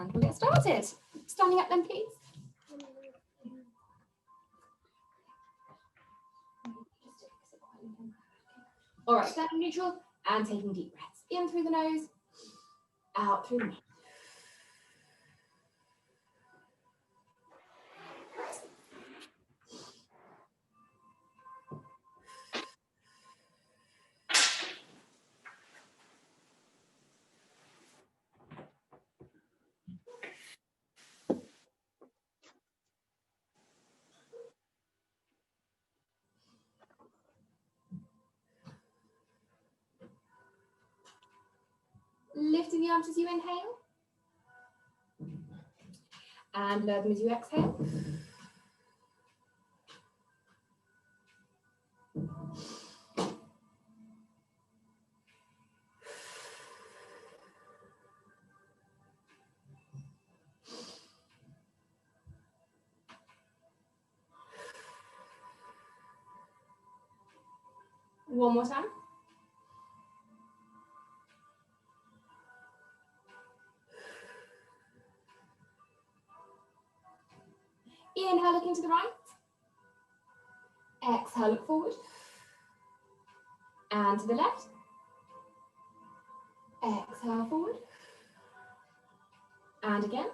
And we'll get started. Standing up then, please. All right, standing neutral and taking deep breaths. In through the nose, out through the mouth. Lifting the arms as you inhale. And lower them as you exhale. One more time. Inhale, looking to the right. Exhale, look forward. And to the left. Exhale, forward. And again.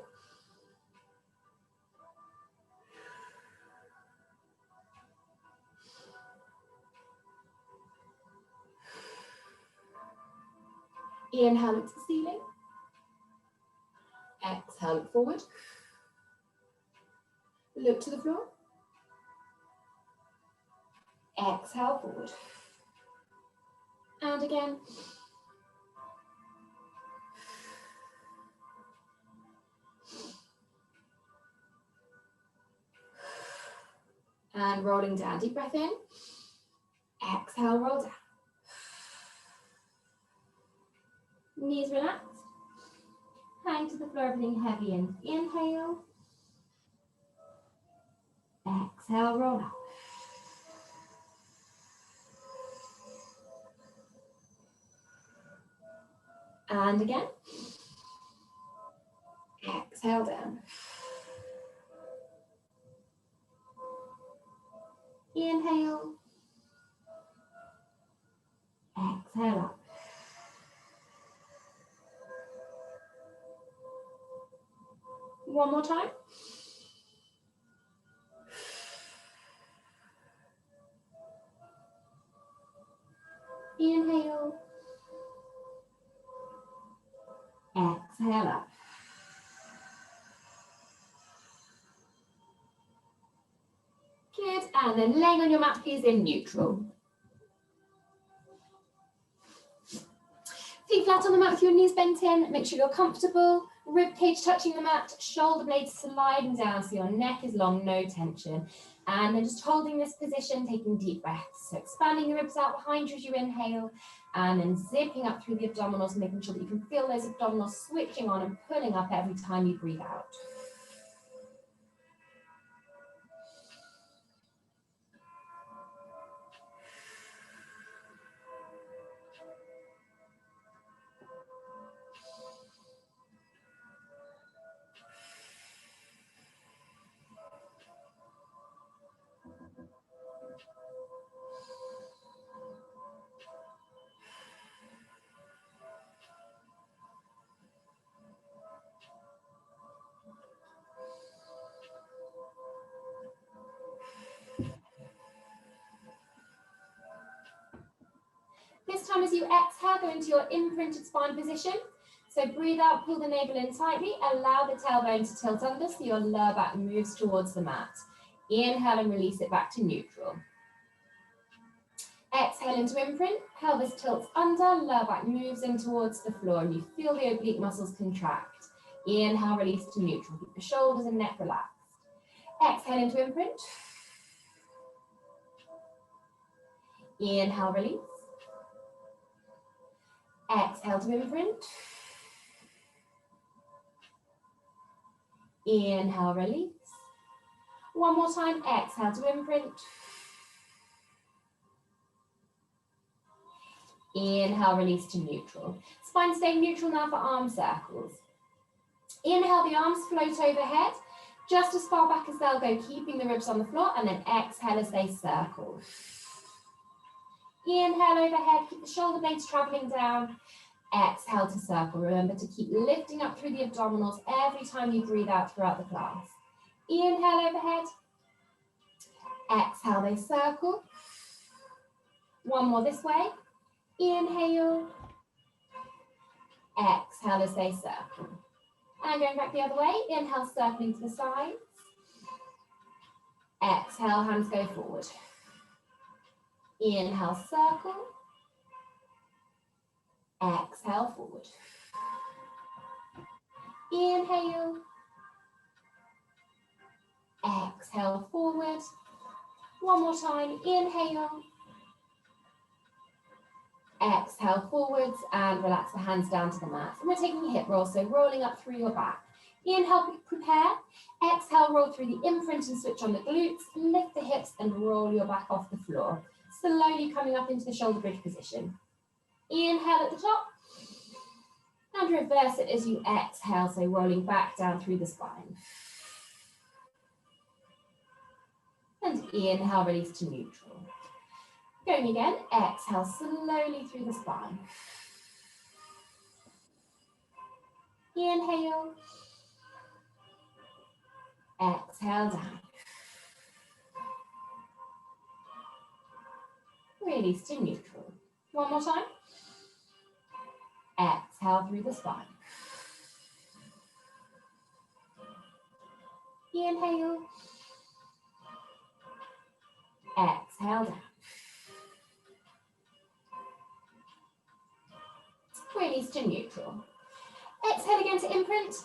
Inhale, look to the ceiling. Exhale, look forward. Look to the floor. Exhale, forward. And again. And rolling down, deep breath in. Exhale, roll down. Knees relaxed. Hang to the floor, everything heavy in. Inhale. Exhale, roll up. And again. Exhale down. Inhale. Exhale up. One more time. Inhale. Exhale up. Good, and then laying on your mat, please, in neutral. Feet flat on the mat with your knees bent in. Make sure you're comfortable. Rib cage touching the mat, shoulder blades sliding down so your neck is long, no tension. And then just holding this position, taking deep breaths. So expanding the ribs out behind you as you inhale, and then zipping up through the abdominals, making sure that you can feel those abdominals switching on and pulling up every time you breathe out. This time as you exhale, go into your imprinted spine position. So breathe out, pull the navel in tightly, allow the tailbone to tilt under so your lower back moves towards the mat. Inhale and release it back to neutral. Exhale into imprint, pelvis tilts under, lower back moves in towards the floor, and you feel the oblique muscles contract. Inhale, release to neutral. Keep the shoulders and neck relaxed. Exhale into imprint. Inhale, release. Exhale to imprint. Inhale, release. One more time, exhale to imprint. Inhale, release to neutral. Spine staying neutral now for arm circles. Inhale, the arms float overhead, just as far back as they'll go, keeping the ribs on the floor, and then exhale as they circle. Inhale overhead, keep the shoulder blades traveling down. Exhale to circle. Remember to keep lifting up through the abdominals every time you breathe out throughout the class. Inhale overhead. Exhale, they circle. One more this way. Inhale. Exhale as they circle. And going back the other way. Inhale, circling to the sides. Exhale, hands go forward. Inhale, circle. Exhale, forward. Inhale. Exhale, forward. One more time. Inhale. Exhale, forwards, and relax the hands down to the mat. And we're taking a hip roll, so rolling up through your back. Inhale, prepare. Exhale, roll through the imprint and switch on the glutes. Lift the hips and roll your back off the floor. Slowly coming up into the shoulder bridge position. Inhale at the top. And reverse it as you exhale, so rolling back down through the spine. And inhale, release to neutral. Going again, exhale slowly through the spine. Inhale. Exhale down. Release to neutral. One more time. Exhale through the spine. Inhale. Exhale down. Release to neutral. Exhale again to imprint.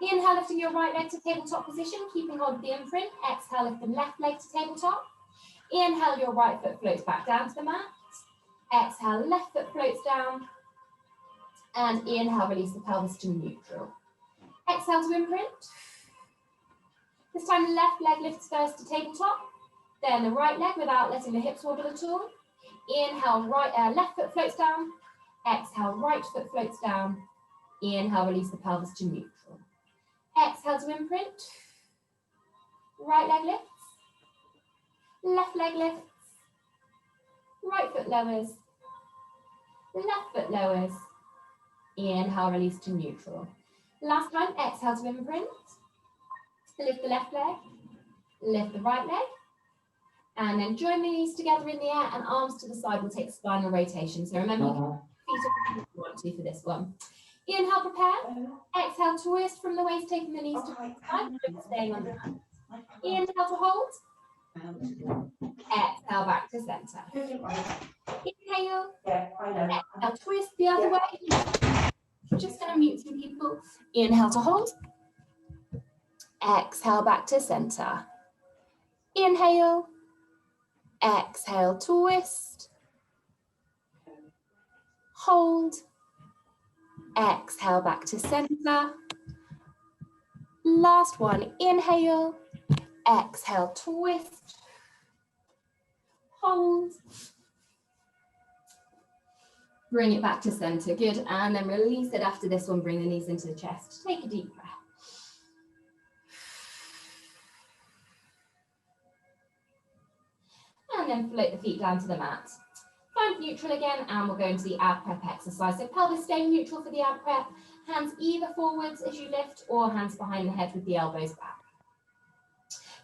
Inhale, lifting your right leg to tabletop position, keeping hold of the imprint. Exhale, lift the left leg to tabletop. Inhale, your right foot floats back down to the mat. Exhale, left foot floats down. And inhale, release the pelvis to neutral. Exhale to imprint. This time, the left leg lifts first to tabletop. Then the right leg without letting the hips wobble at all. Inhale, left foot floats down. Exhale, right foot floats down. Inhale, release the pelvis to neutral. Exhale to imprint. Right leg lifts. Left leg lifts. Right foot lowers. Left foot lowers. Inhale, release to neutral. Last time, exhale to imprint. Lift the left leg. Lift the right leg. And then join the knees together in the air and arms to the side will take spinal rotation. So remember, you can feet up if you want to for this one. Inhale, prepare. Exhale, twist from the waist, taking the knees to the side, staying on the mat. Inhale to hold. Exhale, back to center. Inhale. Exhale, twist the other way. Just going to mute some people. Inhale to hold. Exhale, back to center. Inhale. Exhale, twist. Hold. Exhale, back to center. Last one, inhale. Exhale, twist. Hold. Bring it back to center, good. And then release it after this one, bring the knees into the chest. Take a deep breath. And then float the feet down to the mat. Find neutral again, and we'll go into the ab prep exercise. So pelvis staying neutral for the ab prep. Hands either forwards as you lift, or hands behind the head with the elbows back.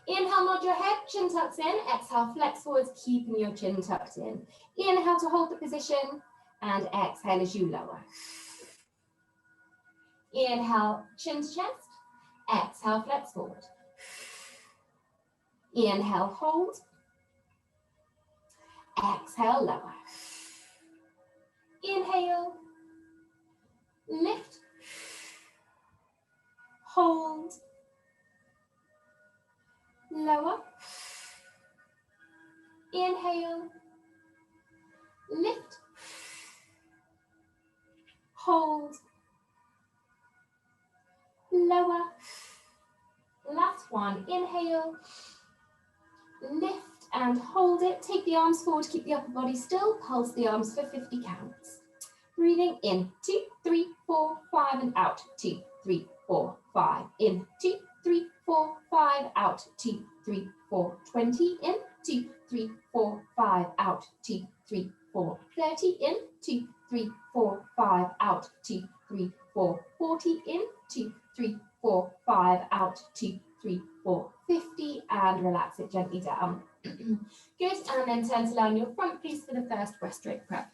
Inhale, nod your head, chin tucks in. Exhale, flex forwards, keeping your chin tucked in. Inhale to hold the position, and exhale as you lower. Inhale, chin to chest. Exhale, flex forward. Inhale, hold. Exhale, lower. Inhale, lift, hold, lower. Inhale, lift, hold, lower. Last one, inhale, lift and hold it. Take the arms forward, keep the upper body still, pulse the arms for 50 counts. Breathing in, 2, 3, 4, 5, and out, 2, 3, 4, 5, in, 2, 3, 4, 5, out, 2, 3, 4, 20, in, 2, 3, 4, 5, out, 2, 3, 4, 30, in, 2, 3, 4, 5, out, 2, 3, 4, 40, in, 2, 3, 4, 5, out, 2, 3, 4, 50, and relax it gently down. Good, and then turn to lie on your front piece for the first breaststroke prep.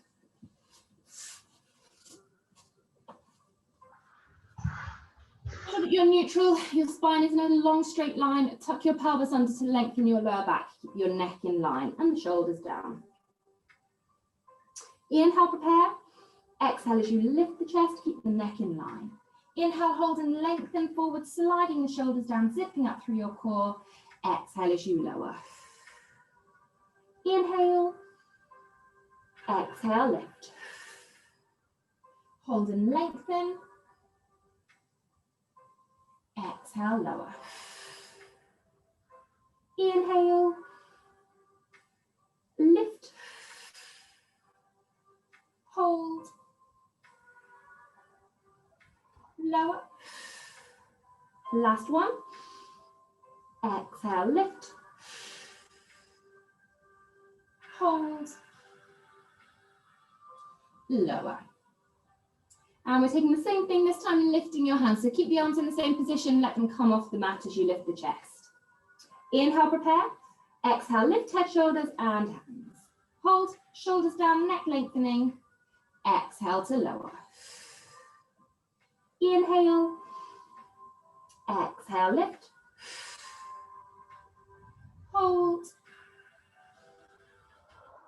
So that you're neutral, your spine is in a long straight line. Tuck your pelvis under to lengthen your lower back. Keep your neck in line and the shoulders down. Inhale, prepare. Exhale as you lift the chest, keep the neck in line. Inhale, hold and lengthen forward, sliding the shoulders down, zipping up through your core. Exhale as you lower. Inhale. Exhale, lift. Hold and lengthen. Exhale, lower. Inhale. Lift. Hold. Lower. Last one. Exhale, lift. Hold. Lower. And we're taking the same thing this time, lifting your hands. So keep the arms in the same position, let them come off the mat as you lift the chest. Inhale, prepare. Exhale, lift head, shoulders, and hands. Hold, shoulders down, neck lengthening. Exhale to lower. Inhale. Exhale, lift. Hold.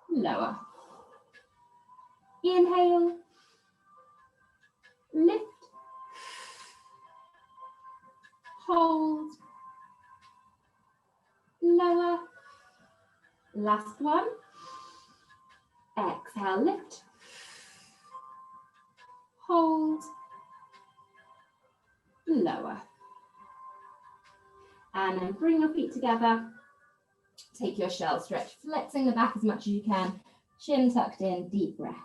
Lower. Inhale. Lift. Hold. Lower. Last one. Exhale, lift. Hold. Lower. And then bring your feet together. Take your shell stretch, flexing the back as much as you can. Chin tucked in, deep breath.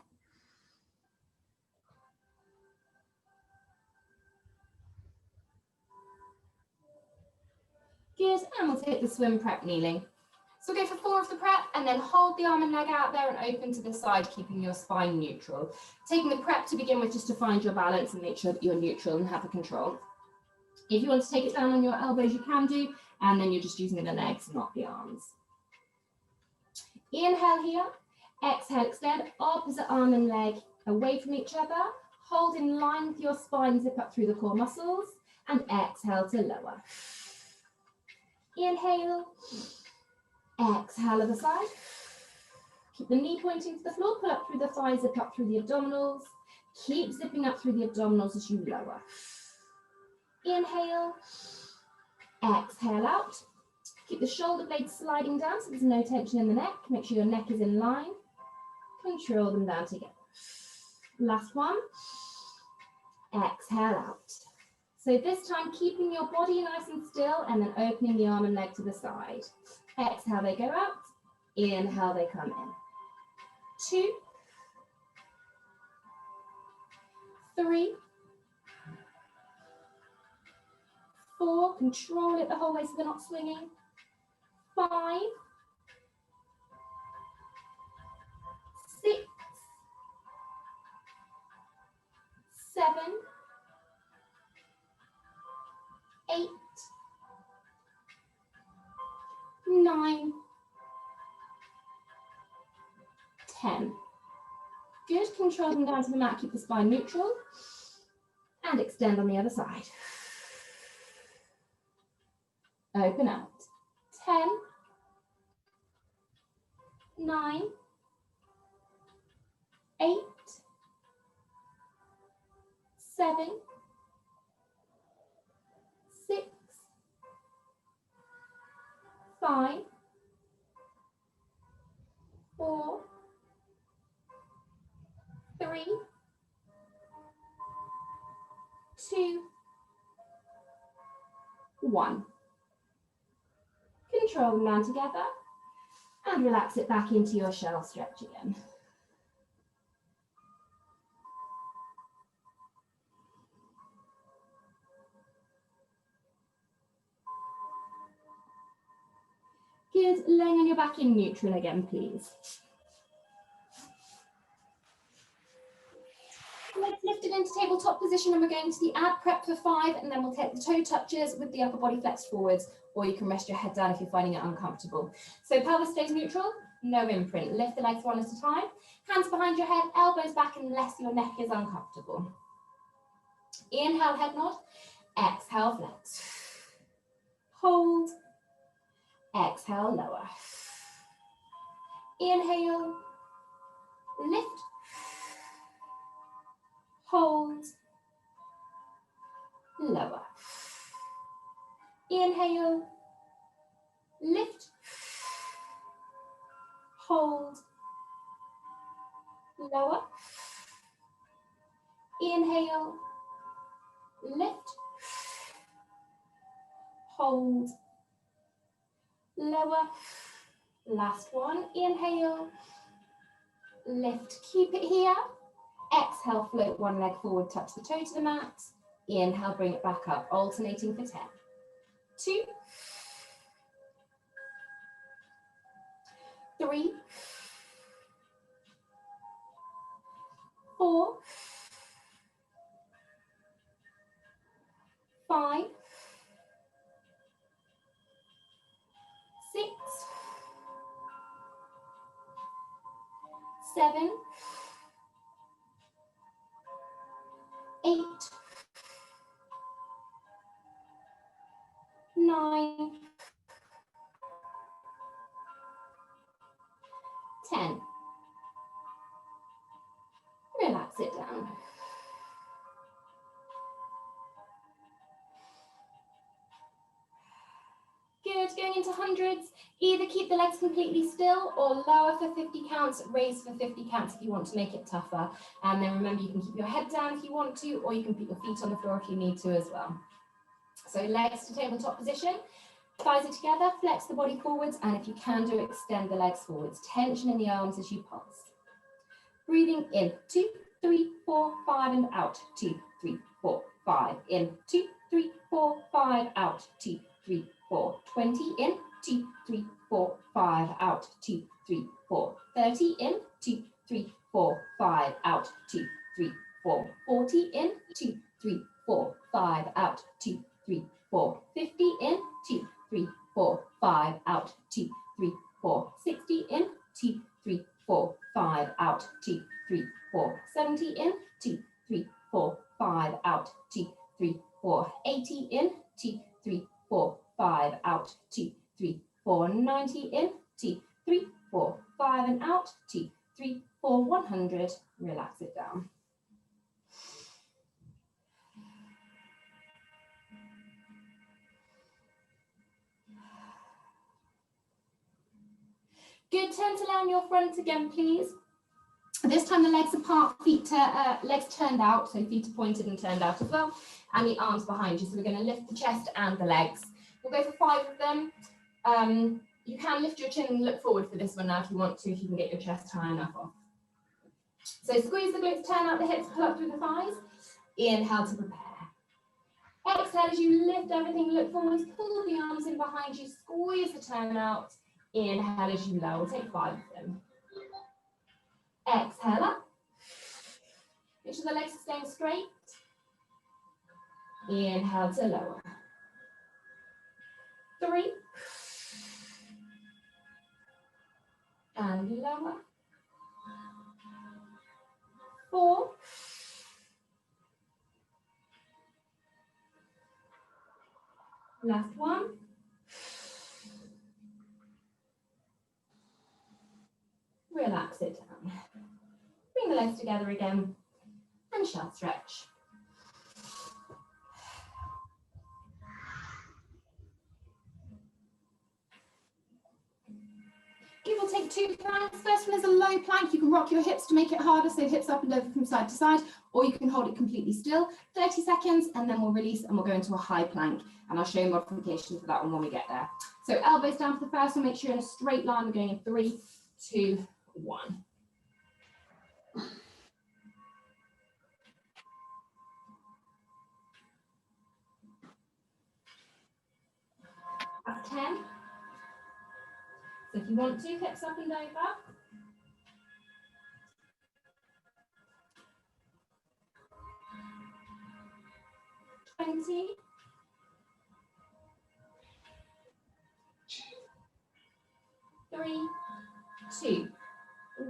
Good, and we'll take the swim prep kneeling. So we'll go for 4 of the prep and then hold the arm and leg out there and open to the side, keeping your spine neutral. Taking the prep to begin with just to find your balance and make sure that you're neutral and have the control. If you want to take it down on your elbows, you can do, and then you're just using the legs, not the arms. Inhale here, exhale, extend opposite arm and leg away from each other. Hold in line with your spine, zip up through the core muscles, and exhale to lower. Inhale, exhale other side. Keep the knee pointing to the floor, pull up through the thighs, zip up through the abdominals. Keep zipping up through the abdominals as you lower. Inhale, exhale out. Keep the shoulder blades sliding down so there's no tension in the neck. Make sure your neck is in line. Control them down together. Last one. Exhale out. So this time, keeping your body nice and still and then opening the arm and leg to the side. Exhale, they go out. Inhale, they come in. 2, 3, 4, control it the whole way so they're not swinging. 5, 6, 7, 8, 9, 10. Good, control them down to the mat, keep the spine neutral, and extend on the other side. Open out. 10, 9, 8, 7, 6, 5, 4, 3, 2, 1. Control them down together and relax it back into your shell stretch again. laying on your back in neutral again, please. Legs lifted into tabletop position, and we're going to the ab prep for 5, and then we'll take the toe touches with the upper body flexed forwards, or you can rest your head down if you're finding it uncomfortable. So pelvis stays neutral, no imprint. Lift the legs one at a time. Hands behind your head, elbows back unless your neck is uncomfortable. Inhale, head nod. Exhale, flex. Hold. Exhale, lower. Inhale. Lift. Hold. Lower. Inhale. Lift. Hold. Lower. Inhale. Lift. Hold. Lower. Last one. Inhale. Lift. Keep it here. Exhale, float one leg forward, touch the toe to the mat. Inhale, bring it back up, alternating for 10. 2. 3. 4. 5. 6. 7. 8. 9. 10. Relax it down. Good, going into hundreds. Either keep the legs completely still or lower for 50 counts, raise for 50 counts if you want to make it tougher. And then remember, you can keep your head down if you want to, or you can put your feet on the floor if you need to as well. So legs to tabletop position, thighs are together, flex the body forwards, and if you can do, extend the legs forwards. Tension in the arms as you pulse. Breathing in, 2, 3, 4, 5, and out, 2, 3, 4, 5, in, 2, 3, 4, 5, out, 2, 3, 4, 20, in, 2, 3, 4, 5, out, 2, 3, 4, 30, in, 2, 3, 4, 5, out, 2, 3, 4, 40, in, 2, 3, 4, 5, out, 2, 3, 4, 50, in, 2, 3, 4, 5, out, 2, 3, 4, 60, in, 2, 3, 4, 5, out, 2, 3, 4, 70, in, 2, 3, 4, 5, out, 2, 3, 4, 80, in, 2, 3, 4, 5, out, 2, 3, 4, 90, in, 2, 3, 4, 5, and out, 2, 3, 4, 100. Relax it down. Good, turn to lay on your front again, please. This time the legs apart, legs turned out, so feet are pointed and turned out as well, and the arms behind you. So we're going to lift the chest and the legs. We'll go for 5 of them. You can lift your chin and look forward for this one now if you want to, if you can get your chest high enough off. So squeeze the glutes, turn out the hips, pull up through the thighs. Inhale to prepare. Exhale as you lift everything, look forward, pull the arms in behind you, squeeze the turn out. Inhale as you lower, we'll take 5 of them. Exhale up. Make sure the legs are staying straight. Inhale to lower. 3. And lower. 4. Last one. Relax it down. Bring the legs together again and shell stretch. Give or take 2 planks. First one is a low plank. You can rock your hips to make it harder, so hips up and over from side to side, or you can hold it completely still. 30 seconds, and then we'll release and we'll go into a high plank. And I'll show you modifications for that one when we get there. So elbows down for the first one. Make sure you're in a straight line. We're going in 3, 2, 1. That's 10. So if you want to, hips up and over. Three, two,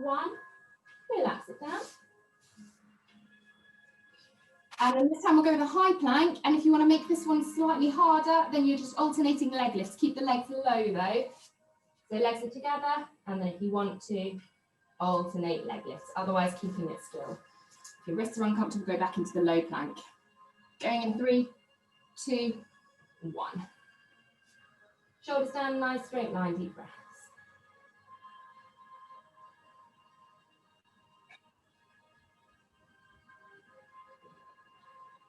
one. Relax it down. And then this time we'll go with a high plank. And if you want to make this one slightly harder, then you're just alternating leg lifts. Keep the legs low though. So legs are together. And then if you want to, alternate leg lifts. Otherwise, keeping it still. If your wrists are uncomfortable, go back into the low plank. Going in 3, 2, 1. Shoulders down, nice straight line, deep breaths.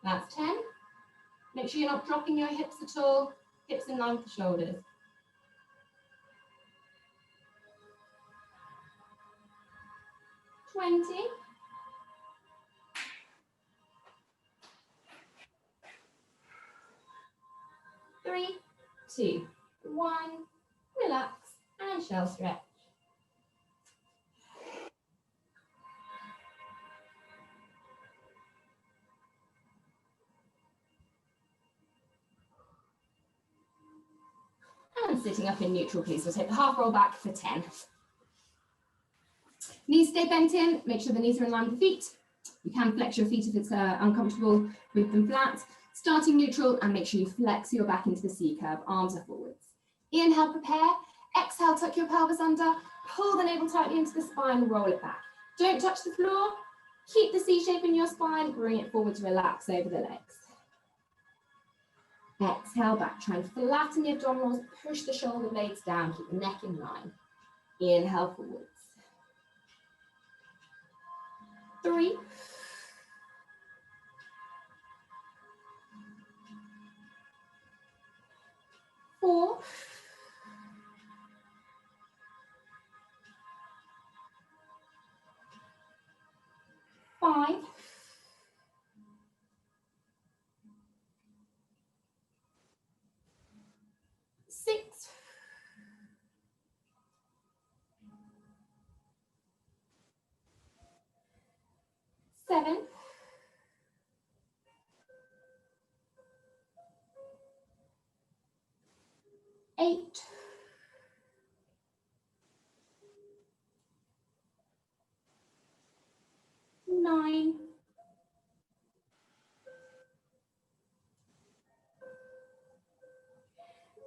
That's 10. Make sure you're not dropping your hips at all. Hips in line with the shoulders. 20. 3, 2, 1. Relax and shell stretch. And sitting up in neutral, please. We'll take the half roll back for 10. Knees stay bent in. Make sure the knees are in line with the feet. You can flex your feet if it's uncomfortable with them flat. Starting neutral, and make sure you flex your back into the C curve. Arms are forwards. Inhale, prepare. Exhale, tuck your pelvis under. Pull the navel tightly into the spine, roll it back. Don't touch the floor. Keep the C shape in your spine. Bring it forward to relax over the legs. Exhale back, try and flatten the abdominals, push the shoulder blades down, keep the neck in line. Inhale forwards. 3, 4, 5, 6, 7, 8, 9,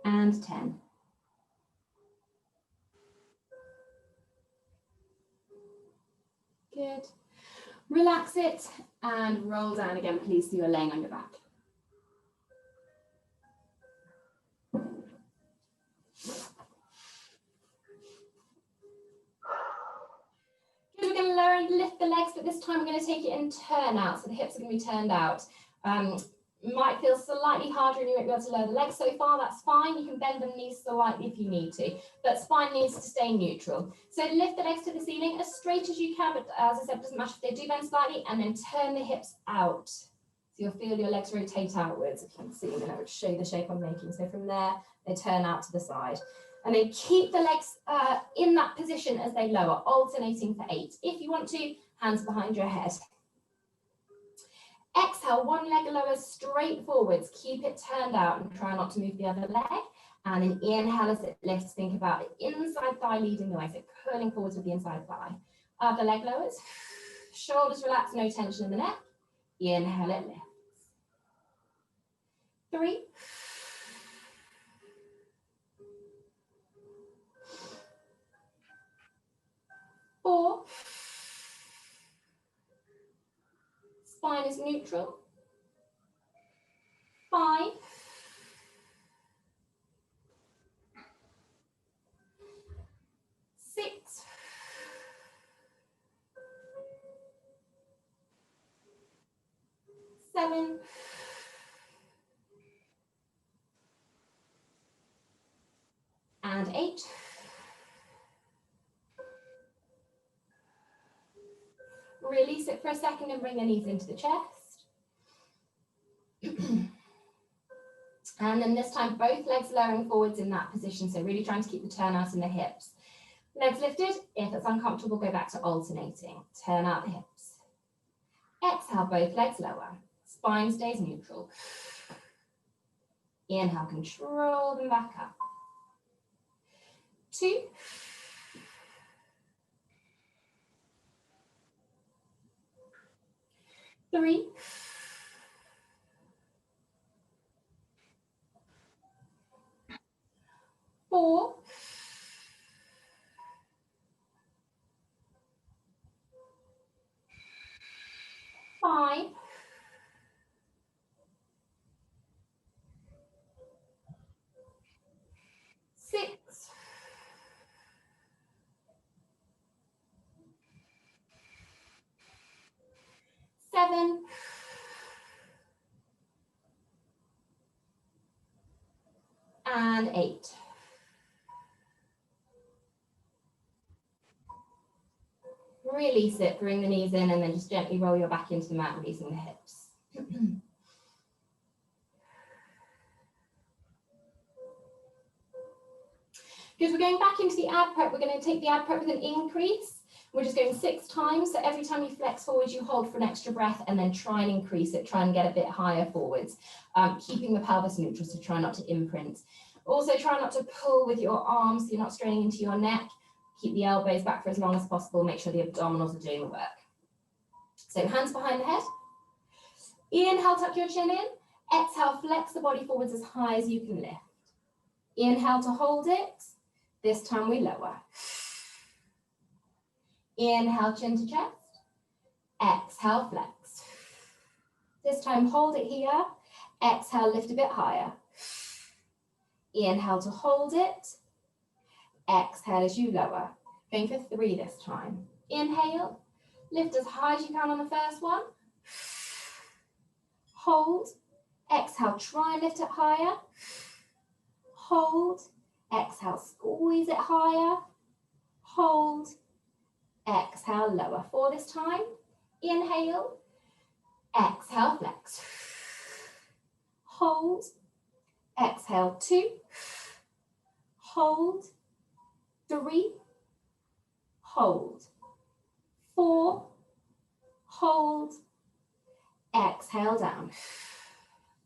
and 10. Good. Relax it and roll down again, please, so you're laying on your back. Good, we're going to lower and lift the legs, but this time we're going to take it in turn out, so the hips are going to be turned out. Might feel slightly harder and you won't be able to lower the legs so far, that's fine. You can bend the knees slightly if you need to, but spine needs to stay neutral. So lift the legs to the ceiling as straight as you can, but as I said, it doesn't matter if they do bend slightly, and then turn the hips out. So you'll feel your legs rotate outwards, if you can see, and then I would show you the shape I'm making. So from there, they turn out to the side. And then keep the legs in that position as they lower, alternating for 8. If you want to, hands behind your head. Exhale, one leg lowers straight forwards. Keep it turned out and try not to move the other leg. And then inhale as it lifts. Think about the inside thigh leading the way. So curling forwards with the inside thigh. Other leg lowers. Shoulders relax, no tension in the neck. Inhale, it lifts. 3. 4. Spine is neutral. 5. 6. 7. 8. Release it for a second and bring the knees into the chest. And then this time, both legs lowering forwards in that position. So really trying to keep the turn out in the hips. Legs lifted. If it's uncomfortable, go back to alternating. Turn out the hips. Exhale, both legs lower. Spine stays neutral. Inhale, control them back up. 2. 3. 4. 5. 6. 7. And 8. Release it, bring the knees in, and then just gently roll your back into the mat, releasing the hips. Because we're going back into the ab prep, we're going to take the ab prep with an increase. We're just going 6 times. So every time you flex forward, you hold for an extra breath and then try and increase it, try and get a bit higher forwards, keeping the pelvis neutral, so try not to imprint. Also try not to pull with your arms, so you're not straining into your neck. Keep the elbows back for as long as possible. Make sure the abdominals are doing the work. So hands behind the head. Inhale, tuck your chin in. Exhale, flex the body forwards as high as you can lift. Inhale to hold it. This time we lower. Inhale, chin to chest. Exhale, flex. This time hold it here. Exhale, lift a bit higher. Inhale to hold it. Exhale as you lower. Going for 3 this time. Inhale, lift as high as you can on the first one. Hold. Exhale, try and lift it higher. Hold. Exhale, squeeze it higher. Hold. Exhale, lower. 4 this time. Inhale. Exhale, flex. Hold. Exhale, 2. Hold. 3. Hold. 4. Hold. Exhale down.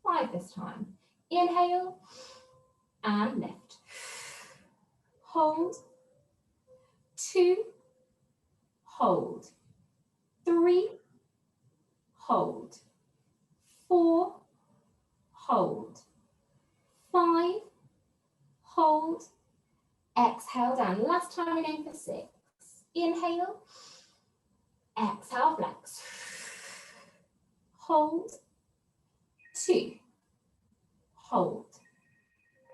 5 this time. Inhale and lift. Hold. 2. Hold. 3. Hold. 4. Hold. 5. Hold. Exhale down. Last time we're going for 6. Inhale. Exhale, flex. Hold. 2. Hold.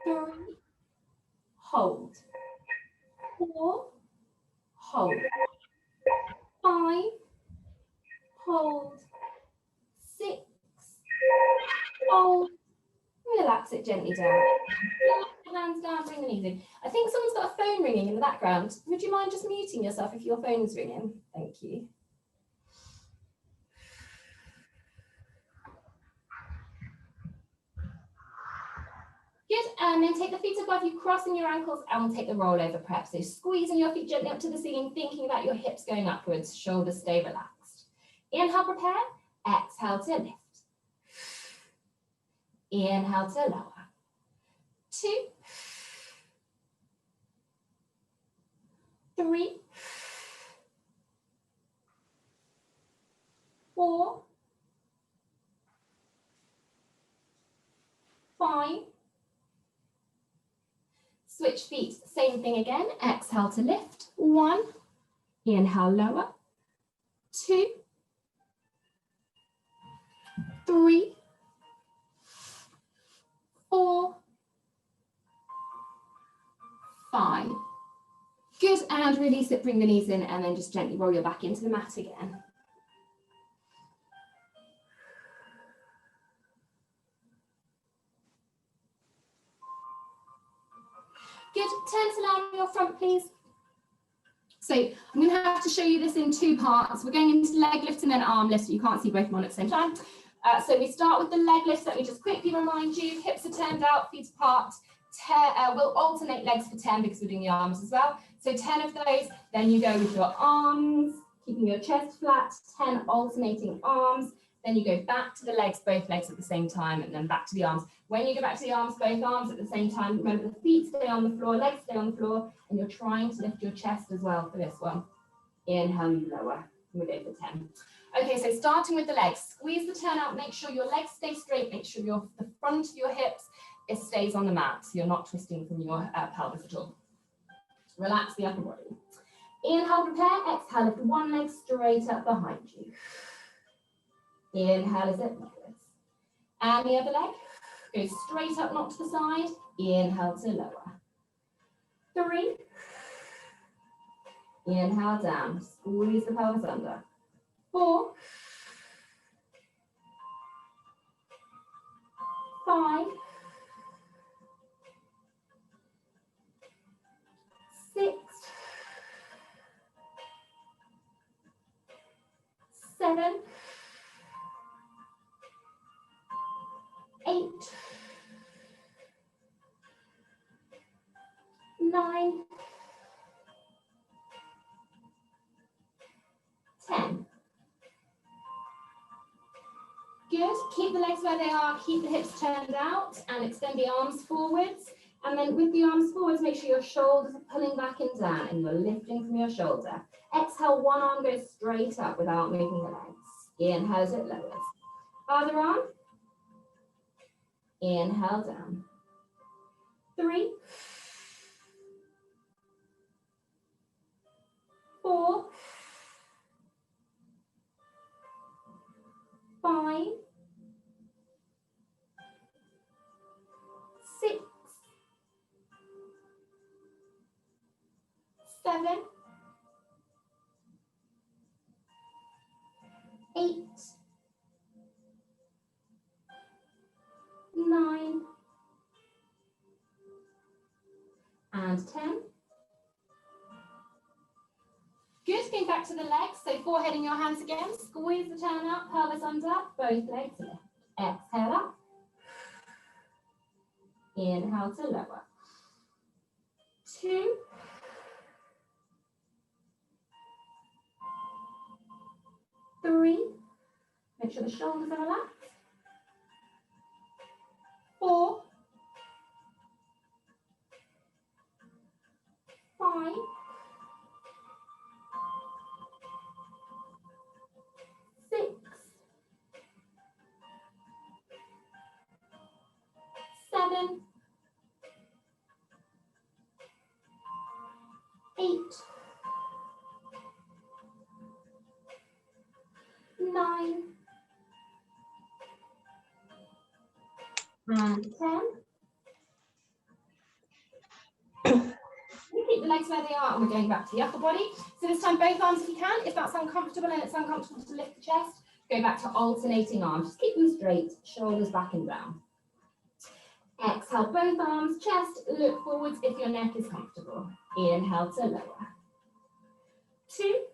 3. Hold. 4. Hold. 5. Hold. 6. Hold. Relax it gently down. Hands down, bring the knees in. I think someone's got a phone ringing in the background. Would you mind just muting yourself if your phone's ringing? Thank you. Good, and then take the feet above you, crossing your ankles, and we'll take the rollover prep. So squeezing your feet gently up to the ceiling, thinking about your hips going upwards, shoulders stay relaxed. Inhale, prepare. Exhale to lift. Inhale to lower. 2. 3. 4. 5. Switch feet, same thing again. Exhale to lift. 1. Inhale, lower. 2. 3. 4. 5. Good, and release it, bring the knees in, and then just gently roll your back into the mat again. Good, turn to lie on your front, please. So I'm going to have to show you this in 2 parts. We're going into leg lift and then arm lift, so you can't see both of them on at the same time. So we start with the leg lift. Let me just quickly remind you, hips are turned out, feet apart, We'll alternate legs for 10 because we're doing the arms as well. So 10 of those, then you go with your arms, keeping your chest flat, 10 alternating arms. Then you go back to the legs, both legs at the same time, and then back to the arms. When you go back to the arms, both arms at the same time, remember the feet stay on the floor, legs stay on the floor, and you're trying to lift your chest as well for this one. Inhale, you lower. We go for 10. Okay, so starting with the legs, squeeze the turn out, make sure your legs stay straight, make sure the front of your hips, it stays on the mat, so you're not twisting from your pelvis at all. Relax the upper body. Inhale, prepare, exhale, lift one leg straight up behind you. Inhale as it lowers. And the other leg, go straight up, not to the side. Inhale to lower. 3. Inhale down, squeeze the pelvis under. 4. 5. 6. 7. 8. 9. 10. Good. Keep the legs where they are, keep the hips turned out and extend the arms forwards. And then with the arms forwards, make sure your shoulders are pulling back and down and you're lifting from your shoulder. Exhale, one arm goes straight up without moving the legs. Inhale as it lowers. Other arm. Inhale down. 3. 4. 5. 6. 7. 8. 9. And 10. Good, going back to the legs, so forehead in your hands again, squeeze the turn up, pelvis under, both legs lift. Exhale up. Inhale to lower. 2. 3. Make sure the shoulders are relaxed. 4. 5. 6. 7. 8. 9. And 10. You keep the legs where they are and we're going back to the upper body. So this time both arms if you can. If that's uncomfortable and it's uncomfortable to lift the chest, go back to alternating arms. Just keep them straight, shoulders back and down. Exhale, both arms, chest, look forwards if your neck is comfortable. Inhale to lower. 2.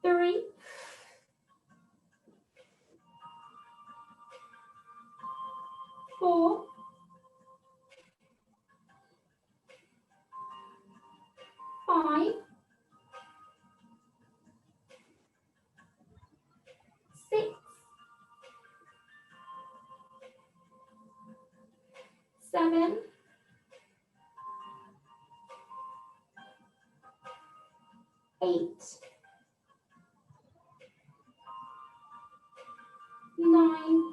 3. 4. 5. 6. 7. 8. 9.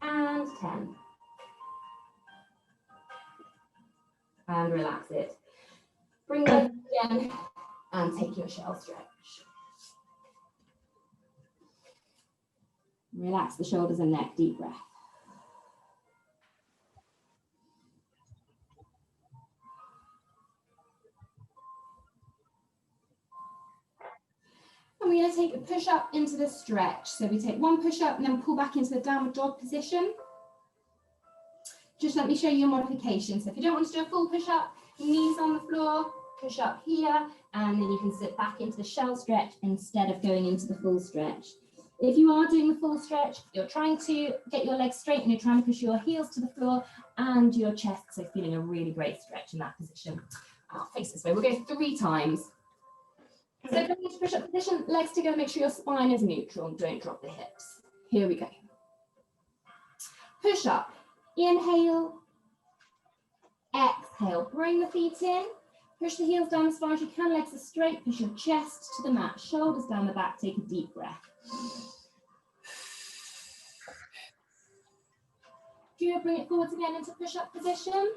And 10. And relax it. Bring the legs again and take your shell stretch. Relax the shoulders and neck, deep breath. And we're going to take a push up into the stretch. So we take one push up and then pull back into the downward dog position. Just let me show you a modification. So if you don't want to do a full push up, knees on the floor, push up here, and then you can sit back into the shell stretch instead of going into the full stretch. If you are doing the full stretch, you're trying to get your legs straight and you're trying to push your heels to the floor and your chest, so feeling a really great stretch in that position. I'll face this way. We'll go 3 times. So going into push-up position, legs together, make sure your spine is neutral and don't drop the hips. Here we go. Push up, inhale, exhale, bring the feet in, push the heels down as far as you can, legs are straight, push your chest to the mat, shoulders down the back, take a deep breath. Good, bring it forwards again into push-up position.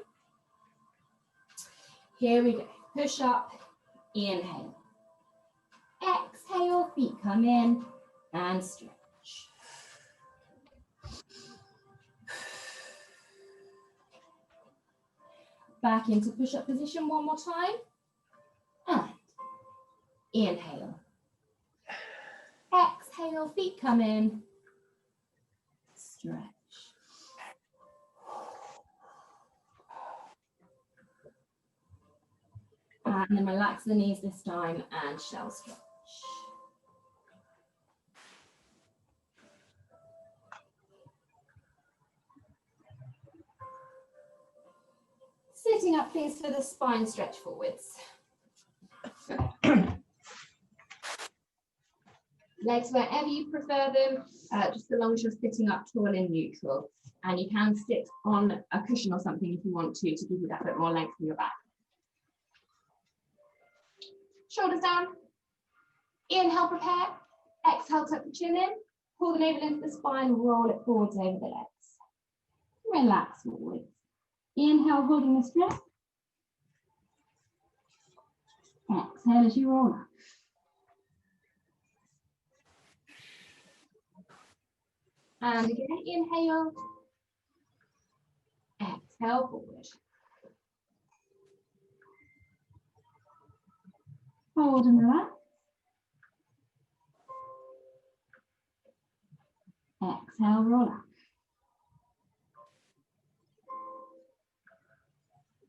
Here we go, push up, inhale. Exhale, feet come in and stretch. Back into push-up position one more time. And inhale. Exhale, feet come in. Stretch. And then relax the knees this time and shell stretch. Sitting up, please, for the spine stretch forwards. Legs wherever you prefer them, just as long as you're sitting up tall and neutral. And you can sit on a cushion or something if you want to give you that bit more length in your back. Shoulders down. Inhale, prepare. Exhale, tuck the chin in. Pull the navel into the spine, roll it forwards over the legs. Relax forwards. Inhale, holding the stretch. Exhale as you roll up. And again, inhale. Exhale, forward. Hold and relax. Exhale, roll up.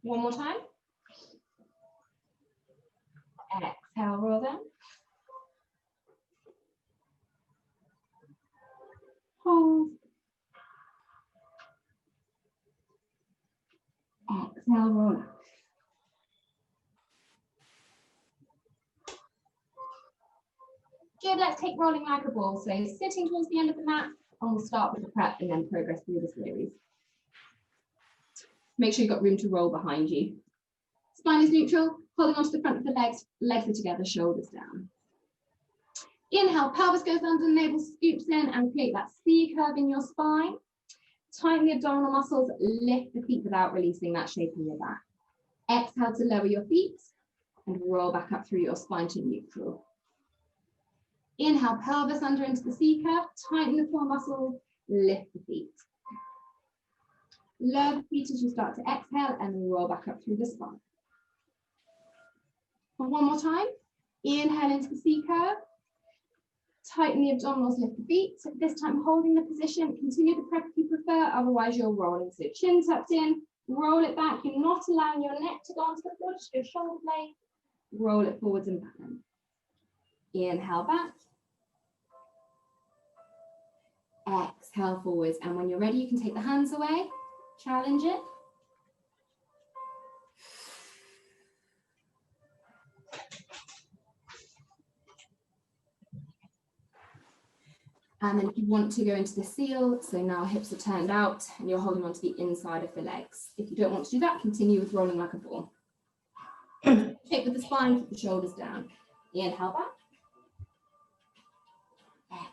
One more time. Exhale, roll down. Hold. Exhale, roll up. Good, let's take rolling like a ball. So sitting towards the end of the mat, and we'll start with the prep and then progress through the series. Make sure you've got room to roll behind you. Spine is neutral, holding onto the front of the legs, legs are together, shoulders down. Inhale, pelvis goes under, navel scoops in and create that C curve in your spine. Tighten the abdominal muscles, lift the feet without releasing that shape in your back. Exhale to lower your feet and roll back up through your spine to neutral. Inhale, pelvis under into the C curve, tighten the core muscles, lift the feet. Lower the feet as you start to exhale and roll back up through the spine. One more time. Inhale into the C curve. Tighten the abdominals, lift the feet. This time holding the position. Continue the prep if you prefer, otherwise you're rolling. So chin tucked in, roll it back. You're not allowing your neck to go onto the floor, just your shoulder blade. Roll it forwards and back. Inhale back. Exhale forwards. And when you're ready, you can take the hands away. Challenge it. And then if you want to go into the seal, so now hips are turned out and you're holding onto the inside of the legs. If you don't want to do that, continue with rolling like a ball. Shape with the spine, keep the shoulders down. Inhale back.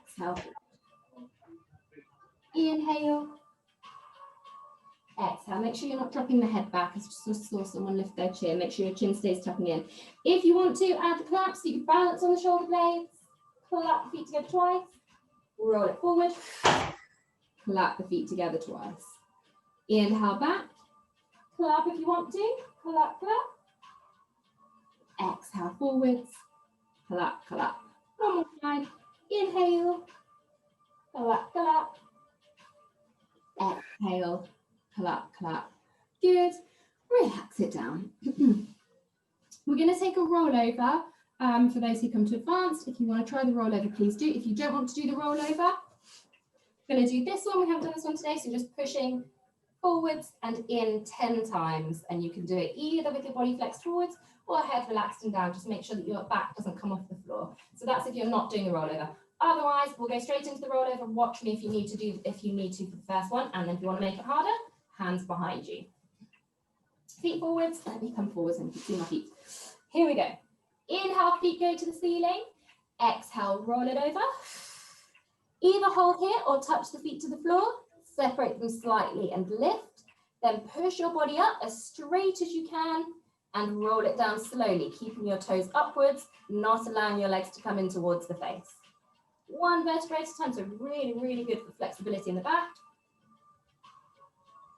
Exhale. Inhale. Exhale. Make sure you're not dropping the head back. I just saw someone lift their chin. Make sure your chin stays tucking in. If you want to add the claps, so you can balance on the shoulder blades. Pull up the feet together twice. Roll it forward. Clap the feet together twice. Inhale back. Clap if you want to. Clap, clap. Exhale forwards. Clap, clap. One more time. Inhale. Clap, clap. Exhale. Clap, clap. Good. Relax it down. We're going to take a rollover for those who come to advanced. If you want to try the rollover, please do. If you don't want to do the rollover, we're going to do this one. We haven't done this one today, so just pushing forwards and in 10 times. And you can do it either with your body flexed forwards or head relaxed and down. Just make sure that your back doesn't come off the floor. So that's if you're not doing the rollover. Otherwise, we'll go straight into the rollover. Watch me if you need to for the first one. And then if you want to make it harder, hands behind you. Feet forwards. Let me come forwards and you can see my feet. Here we go. Inhale, feet go to the ceiling. Exhale, roll it over. Either hold here or touch the feet to the floor. Separate them slightly and lift. Then push your body up as straight as you can and roll it down slowly, keeping your toes upwards, not allowing your legs to come in towards the face. One vertebrae at a time, so really, really good for flexibility in the back.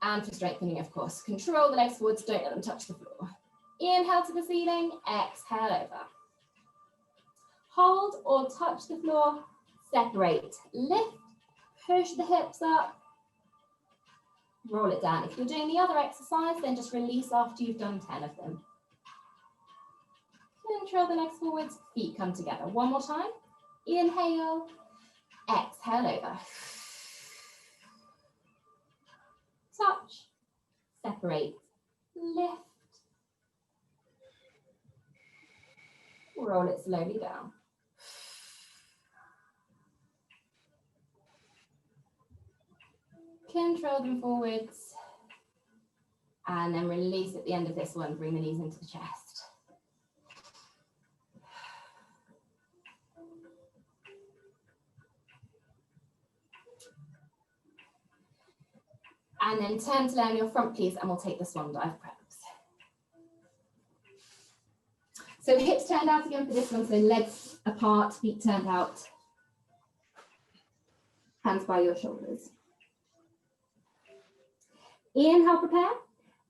And for strengthening, of course. Control the legs forwards, don't let them touch the floor. Inhale to the ceiling, exhale over. Hold or touch the floor, separate, lift, push the hips up, roll it down. If you're doing the other exercise, then just release after you've done 10 of them. Control the legs forwards, feet come together. One more time. Inhale, exhale over. Touch, separate, lift, roll it slowly down. Control them forwards. And then release at the end of this one, bring the knees into the chest. And then turn to lay on your front, please, and we'll take the swan dive preps. So hips turned out again for this one, so legs apart, feet turned out, hands by your shoulders. Inhale, prepare.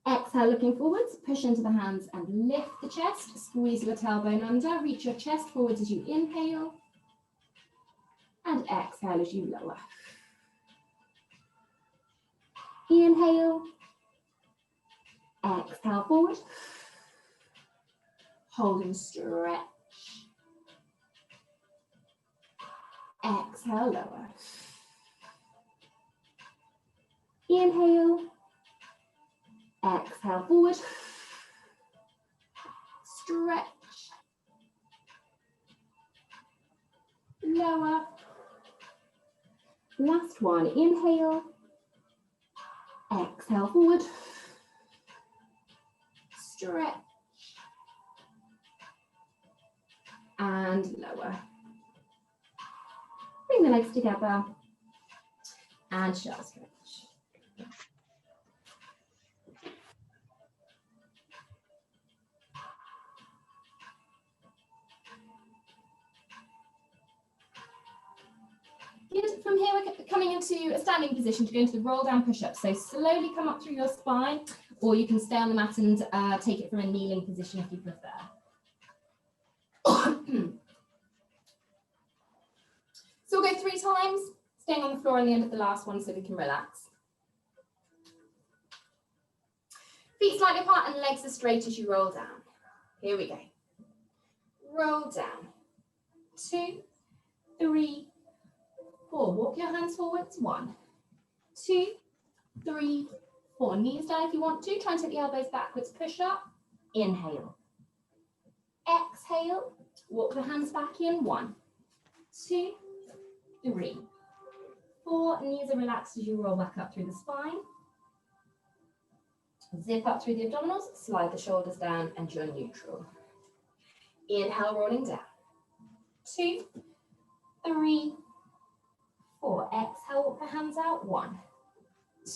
Exhale, looking forwards, push into the hands and lift the chest. Squeeze your tailbone under, reach your chest forwards as you inhale. And exhale as you lower. Inhale. Exhale forward. Hold and stretch. Exhale, lower. Inhale. Exhale forward. Stretch. Lower. Last one. Inhale. Exhale forward. Stretch. And lower. Bring the legs together. And shell stretch. Good. From here, we're coming into a standing position to go into the roll down push-up. So slowly come up through your spine, or you can stay on the mat and take it from a kneeling position if you prefer. So we'll go 3 times, staying on the floor at the end of the last one so we can relax. Feet slightly apart and legs as straight as you roll down. Here we go. Roll down. 2, 3, 4. Walk your hands forwards. 1, 2, 3, 4. Knees down if you want to. Try and take the elbows backwards. Push up. Inhale. Exhale. Walk the hands back in. 1, 2, 3, 4. Knees are relaxed as you roll back up through the spine. Zip up through the abdominals. Slide the shoulders down and you're neutral. Inhale, rolling down. 2, 3, 4. Exhale, walk the hands out. 1,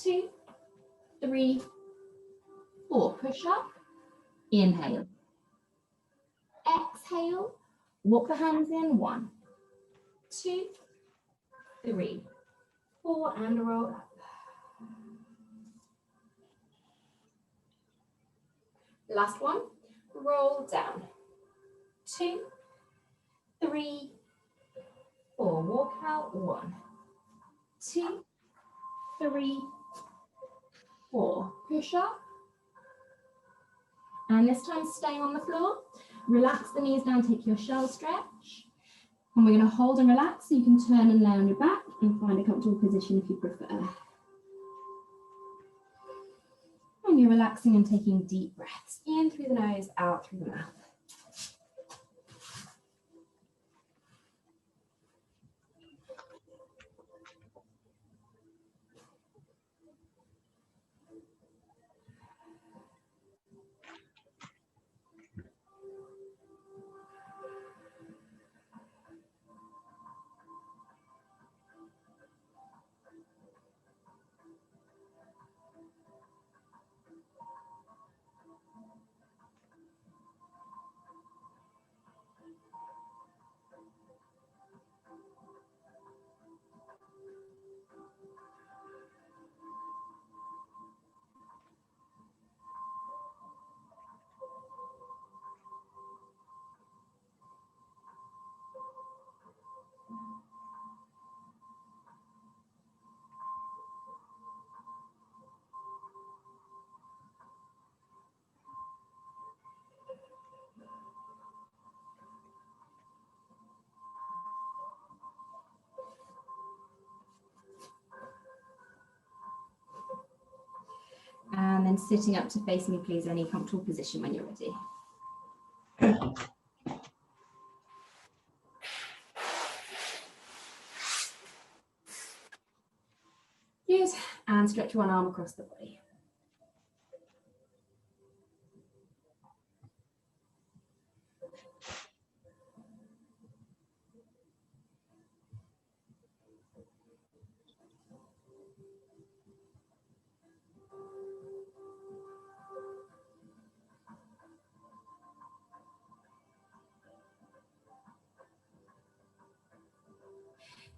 2, 3, 4. Push up. Inhale. Exhale. Walk the hands in. 1, 2, 3, 4. And roll up. Last one. Roll down. 2, 3, 4. Walk out. 1, 2, 3, 4. Push up. And this time staying on the floor, relax the knees down, take your shell stretch. And we're going to hold and relax so you can turn and lay on your back and find a comfortable position if you prefer. And you're relaxing and taking deep breaths in through the nose, out through the mouth. And then sitting up to face me, please, any comfortable position when you're ready. Good, and stretch one arm across the body.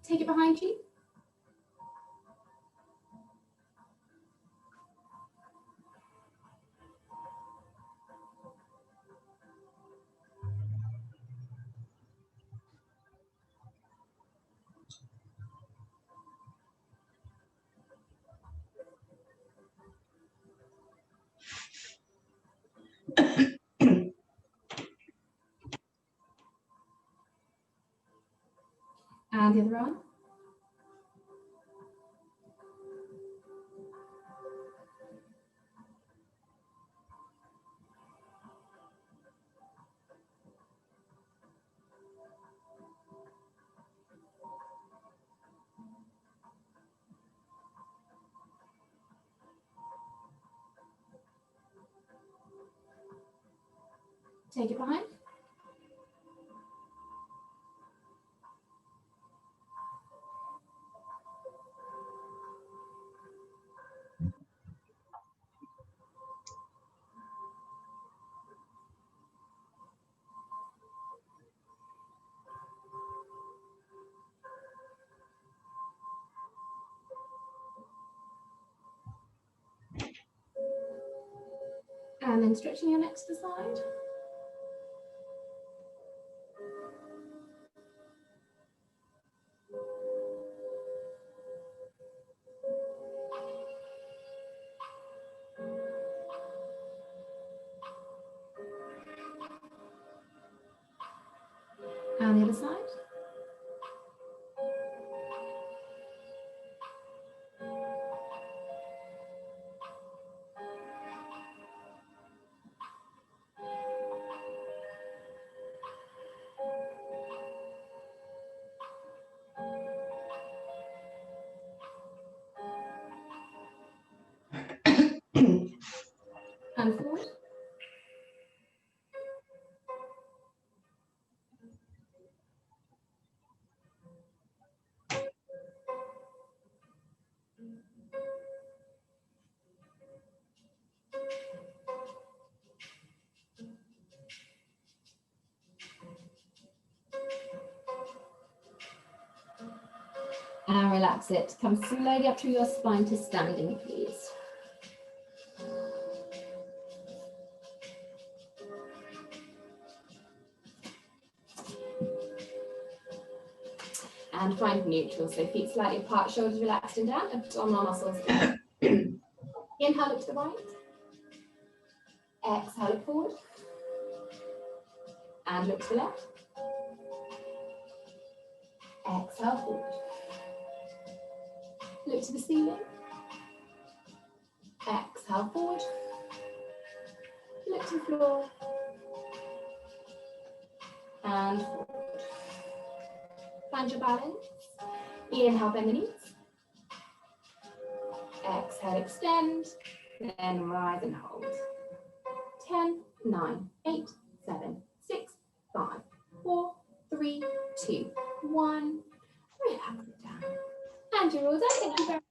Take it behind you. And the other arm. Take it behind. And then stretching your neck to the side. And the other side. And forward. And relax it. Come slowly up through your spine to standing, please. And find neutral, so feet slightly apart, shoulders relaxed and down, abdominal muscles. Inhale, look to the right. Exhale, look forward. And look to the left. Exhale, forward. Look to the ceiling. Exhale, forward. Look to the floor. And forward. Find your balance. Inhale, bend the knees. Exhale, extend. Then rise and hold. 10, 9, 8, 7, 6, 5, 4, 3, 2, 1. Relax it down. And you're all done. Thank you very much.